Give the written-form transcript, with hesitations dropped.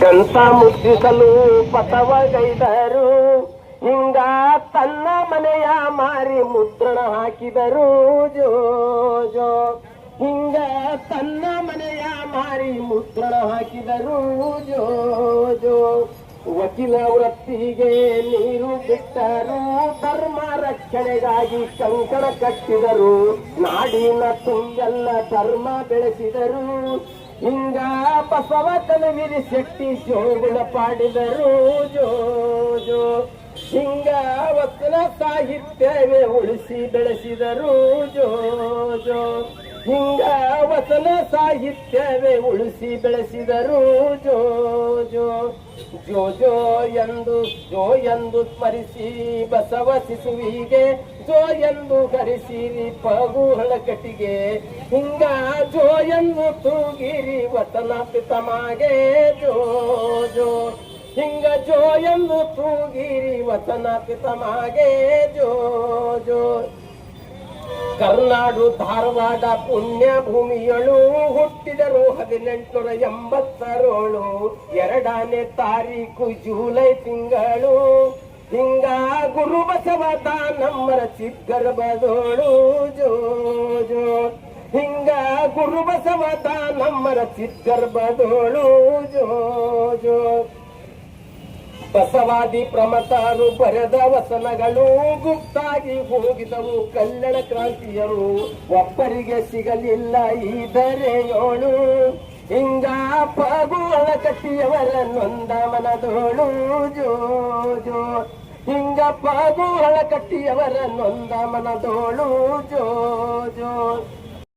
ಗ್ರಂಥ ಮುದ್ರಿಸಲು ಪಥವಗೈದರು. ಹಿಂಗ ತನ್ನ ಮನೆಯ ಮಾರಿ ಮುದ್ರಣ ಹಾಕಿದರು. ಜೋ ಜೋ ಹಿಂಗ ತನ್ನ ಮನೆಯ ಮಾರಿ ಮುದ್ರಣ ಹಾಕಿದರು. ಜೋ ಜೋ ವಕೀಲ ವೃತ್ತಿಗೆ ನೀರು ಬಿಟ್ಟರು. ಧರ್ಮ ರಕ್ಷಣೆಗಾಗಿ ಕಂಕಣ ಕಟ್ಟಿದರು. ನಾಡಿನ ತುಂಬೆಲ್ಲ ಧರ್ಮ ಬೆಳೆಸಿದರು. ಹಿಂಗ ಬಸವ ಕನವಿರಿ ಶೆಟ್ಟಿ ಜೋಗುಳ ಪಾಡಿದರು. ಜೋ ಜೋ ಹಿಂಗ ವಚನ ಸಾಹಿತ್ಯವೇ ಉಳಿಸಿ ಬೆಳೆಸಿದರು. ಜೋ ಜೋ ಹಿಂಗ ವಚನ ಸಾಹಿತ್ಯವೇ ಉಳಿಸಿ ಬೆಳೆಸಿದರು. ಜೋ ಜೋ ಜೋ ಜೋ ಎಂದು ಸ್ಮರಿಸಿ ಬಸವ ಶಿಶುವಿಗೆ ಜೋ ಎಂದು ಕರೆಸಿರಿ ಪಗು ಹಳಕಟ್ಟಿಗೆ. ಹಿಂಗ ಜೋ ಎಂದು ತೂಗಿರಿ ವತನ ಪಿತಮಗೆ. ಜೋ ಜೋ ಹಿಂಗ ಜೋ ಎಂದು ತೂಗಿರಿ ವತನ ಪಿತಮಗೆ. ಜೋ ಜೋ ಕರ್ನಾಡು ಧಾರವಾಡ ಪುಣ್ಯ ಭೂಮಿಯಳು ಹುಟ್ಟಿದರು 1887 2ನೇ ತಾರೀಕು ಜುಲೈ ತಿಂಗಳು. ಹಿಂಗ ಗುರು ಬಸವದ ನಮ್ಮರ ಚಿಕ್ಕರ್ಬದೋಳು. ಜೋ ಜೋ ಹಿಂಗ ಗುರು ಬಸವದ ನಮ್ಮರ ಚಿಕ್ಕರ್ಬದೋಳು. ಜೋ ಜೋ ಬಸವಾದಿ ಪ್ರಮತರು ಬರೆದ ವಚನಗಳು ಗುಪ್ತಾಗಿ ಹೋಗಿದವು. ಕಲ್ಯಾಣ ಕ್ರಾಂತಿಯರು ಒಬ್ಬರಿಗೆ ಸಿಗಲಿಲ್ಲ ಇದರೆಯೋಳು. ಹಿಂಗ ಪಗು ಹಳಕಟ್ಟಿಯವರ ನೊಂದ ಮನದೋಳು. ಜೋ ಜೋ ಹಿಂಗ ಪಗು ಹಳಕಟ್ಟಿಯವರ ನೊಂದ ಮನದೋಳು. ಜೋ ಜೋ